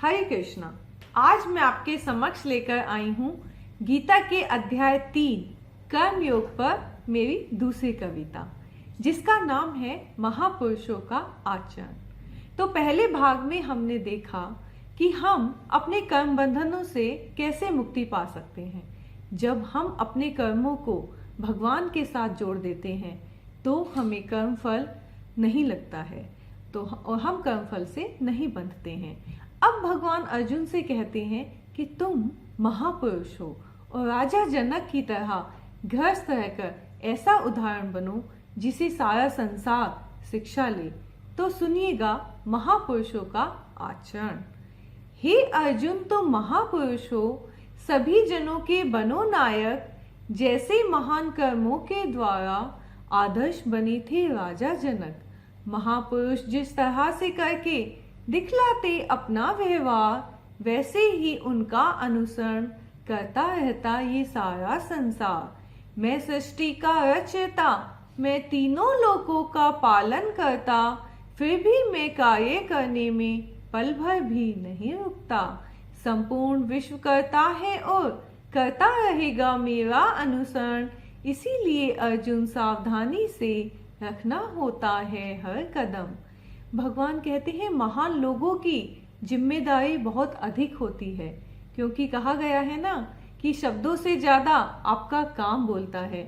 हरे कृष्णा। आज मैं आपके समक्ष लेकर आई हूँ गीता के अध्याय 3 कर्म योग पर मेरी दूसरी कविता, जिसका नाम है महापुरुषों का आचरण। तो पहले भाग में हमने देखा कि हम अपने कर्म बंधनों से कैसे मुक्ति पा सकते हैं। जब हम अपने कर्मों को भगवान के साथ जोड़ देते हैं तो हमें कर्म फल नहीं लगता है, तो हम कर्म फल से नहीं बंधते हैं। अब भगवान अर्जुन से कहते हैं कि तुम महापुरुष हो और राजा जनक की तरह गृहस्थ रहकर ऐसा उदाहरण बनो जिसे सारा संसार शिक्षा ले। तो सुनिएगा महापुरुषों का आचरण। हे अर्जुन, तुम महापुरुष हो, सभी जनों के बनो नायक। जैसे महान कर्मों के द्वारा आदर्श बने थे राजा जनक। महापुरुष जिस तरह से करके दिखलाते अपना व्यवहार, वैसे ही उनका अनुसरण करता रहता ये सारा संसार। मैं सृष्टि का रचयिता, मैं तीनों लोकों का पालन करता, फिर भी मैं कार्य करने में पल भर भी नहीं रुकता। संपूर्ण विश्व करता है और करता रहेगा मेरा अनुसरण, इसीलिए अर्जुन सावधानी से रखना होता है हर कदम। भगवान कहते हैं महान लोगों की जिम्मेदारी बहुत अधिक होती है, क्योंकि कहा गया है ना कि शब्दों से ज्यादा आपका काम बोलता है।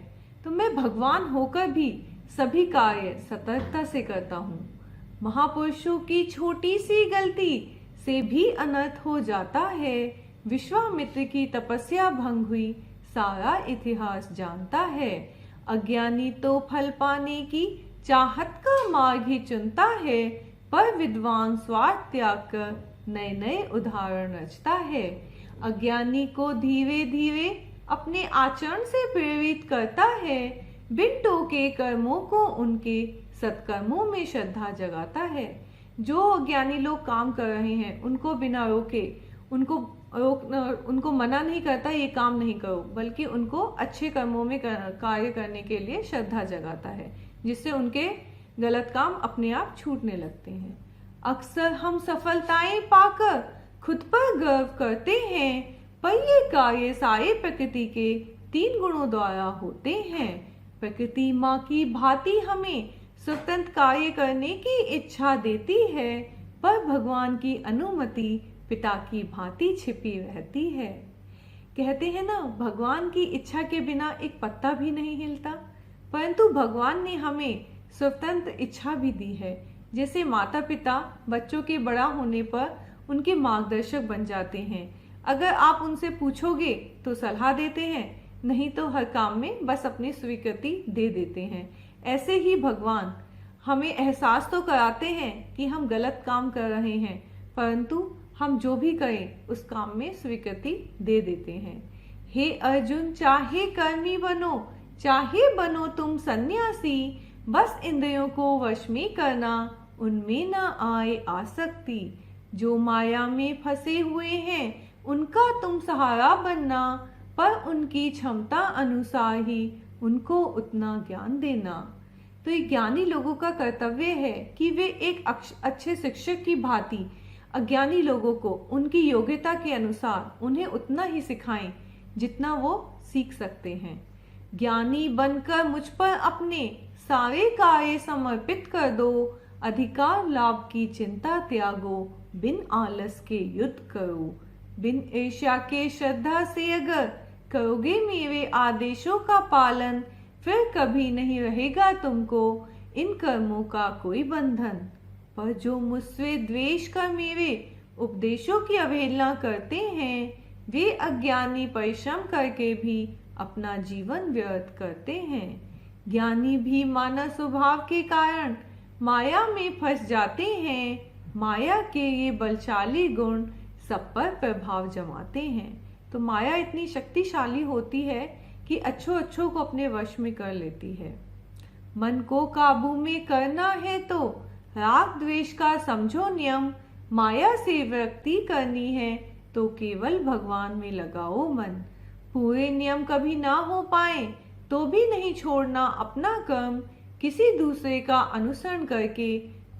तो मैं भगवान होकर भी सभी कार्य सतर्कता से करता हूँ। महापुरुषों की छोटी सी गलती से भी अनर्थ हो जाता है। विश्वामित्र की तपस्या भंग हुई, सारा इतिहास जानता है। अज्ञानी तो फल पाने की चाहत का मार्ग ही चुनता है, पर विद्वान स्वार्थ त्याग कर नए नए उदाहरण रचता है। अज्ञानी को धीरे धीरे अपने आचरण से प्रेरित करता है, बिन टोके कर्मों को उनके सत्कर्मों में श्रद्धा जगाता है। जो अज्ञानी लोग काम कर रहे हैं उनको बिना रोके उनको मना नहीं करता ये काम नहीं करो, बल्कि उनको अच्छे कर्मों में कार्य करने के लिए श्रद्धा जगाता है, जिससे उनके गलत काम अपने आप छूटने लगते हैं। अक्सर हम सफलताएं पाकर खुद पर गर्व करते हैं, पर ये कार्य सारे प्रकृति के 3 गुणों द्वारा होते हैं। प्रकृति माँ की भांति हमें स्वतंत्र कार्य करने की इच्छा देती है, पर भगवान की अनुमति पिता की भांति छिपी रहती है। कहते हैं ना, भगवान की इच्छा के बिना एक पत्ता भी नहीं हिलता, परंतु भगवान ने हमें स्वतंत्र इच्छा भी दी है। जैसे माता पिता बच्चों के बड़ा होने पर उनके मार्गदर्शक बन जाते हैं। अगर आप उनसे पूछोगे तो सलाह देते हैं, नहीं तो हर काम में बस अपनी स्वीकृति दे देते हैं। ऐसे ही भगवान हमें एहसास तो कराते हैं कि हम गलत काम कर रहे हैं, परंतु हम जो भी करें उस काम में स्वीकृति दे देते हैं। हे अर्जुन, चाहे कर्मी बनो चाहे बनो तुम सन्यासी, बस इंद्रियों को वश में करना, उनमें न आए आसक्ति। जो माया में फंसे हुए हैं उनका तुम सहारा बनना, पर उनकी क्षमता अनुसार ही उनको उतना ज्ञान देना। तो ये ज्ञानी लोगों का कर्तव्य है कि वे एक अच्छे शिक्षक की भांति अज्ञानी लोगों को उनकी योग्यता के अनुसार उन्हें उतना ही सिखाएं जितना वो सीख सकते हैं। ज्ञानी बनकर मुझ पर अपने सारे कार्य समर्पित कर दो, अधिकार लाभ की चिंता त्यागो, बिन आलस के युद्ध करो। बिन ईर्ष्या के श्रद्धा से अगर करोगे मेरे आदेशों का पालन, फिर कभी नहीं रहेगा तुमको इन कर्मों का कोई बंधन। पर जो मुझसे द्वेष कर मेरे उपदेशों की अवहेलना करते हैं, वे अज्ञानी परिश्रम करके भी अपना जीवन व्यर्थ करते हैं। ज्ञानी भी मानव स्वभाव के कारण माया में फंस जाते हैं। माया के ये बलशाली गुण सब पर प्रभाव जमाते हैं। तो माया इतनी शक्तिशाली होती है कि अच्छों को अपने वश में कर लेती है। मन को काबू में करना है तो राग द्वेष का समझो नियम, माया से विरक्ति करनी है तो केवल भगवान में लगाओ मन। पूरे नियम कभी ना हो पाए तो भी नहीं छोड़ना अपना कर्म, किसी दूसरे का अनुसरण करके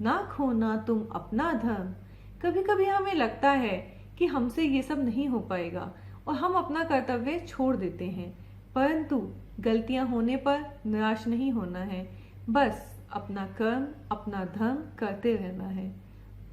ना खोना तुम अपना धर्म। कभी कभी हमें लगता है कि हमसे ये सब नहीं हो पाएगा और हम अपना कर्तव्य छोड़ देते हैं, परंतु गलतियां होने पर निराश नहीं होना है, बस अपना कर्म अपना धर्म करते रहना है।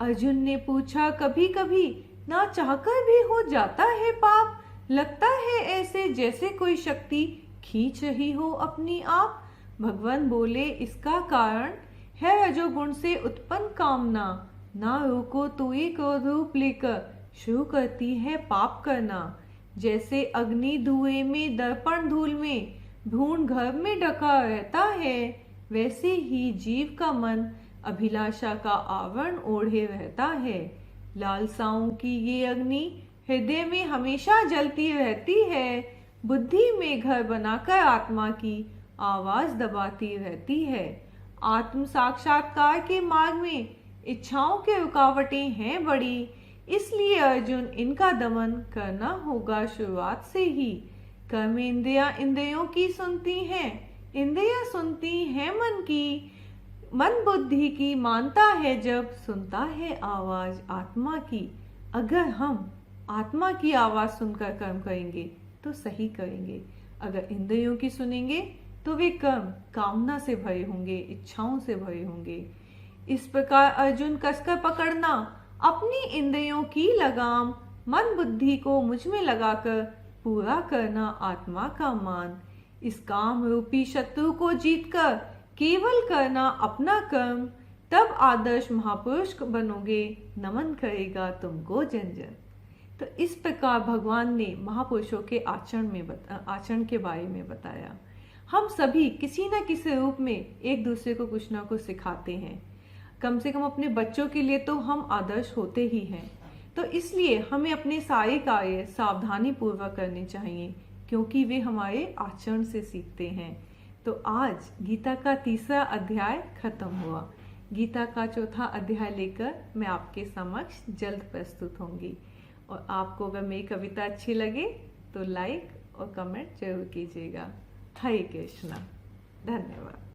अर्जुन ने पूछा, कभी कभी ना चाहकर भी हो जाता है पाप, लगता है ऐसे जैसे कोई शक्ति खींच रही हो अपनी आप। भगवान बोले, इसका कारण है रजोगुण से उत्पन्न कामना, ना रोको तो एक रूप लेकर शुरू करती है पाप करना। जैसे अग्नि धुएं में दर्पण धूल में भ्रूण गर्भ में ढका रहता है, वैसे ही जीव का मन अभिलाषा का आवरण ओढ़े रहता है। लालसाओं की ये अग्नि हृदय में हमेशा जलती रहती है, बुद्धि में घर बनाकर आत्मा की आवाज दबाती रहती है। आत्म साक्षात्कार के मार्ग में इच्छाओं की रुकावटें हैं बड़ी, इसलिए अर्जुन इनका दमन करना होगा शुरुआत से ही। कर्म इंद्रियों की सुनती हैं, इंद्रियां सुनती हैं मन की, मन बुद्धि की मानता है जब सुनता है आवाज आत्मा की। अगर हम आत्मा की आवाज सुनकर कर्म करेंगे तो सही करेंगे, अगर इंद्रियों की सुनेंगे तो वे कर्म कामना से भरे होंगे, इच्छाओं से भरे होंगे। इस प्रकार अर्जुन कसकर पकड़ना अपनी इंद्रियों की लगाम, मन बुद्धि को मुझ में लगाकर पूरा करना आत्मा का मान। इस काम रूपी शत्रु को जीतकर केवल करना अपना कर्म, तब आदर्श महापुरुष बनोगे, नमन करेगा तुमको जन जन। तो इस प्रकार भगवान ने महापुरुषों के आचरण के बारे में बताया। हम सभी किसी न किसी रूप में एक दूसरे को कुछ ना कुछ सिखाते हैं, कम से कम अपने बच्चों के लिए तो हम आदर्श होते ही हैं। तो इसलिए हमें अपने सारे कार्य सावधानी पूर्वक करने चाहिए, क्योंकि वे हमारे आचरण से सीखते हैं। तो आज गीता का 3रा अध्याय खत्म हुआ। गीता का 4था अध्याय लेकर मैं आपके समक्ष जल्द प्रस्तुत होंगी। और आपको अगर मेरी कविता अच्छी लगे तो लाइक और कमेंट जरूर कीजिएगा। हरे कृष्णा, धन्यवाद।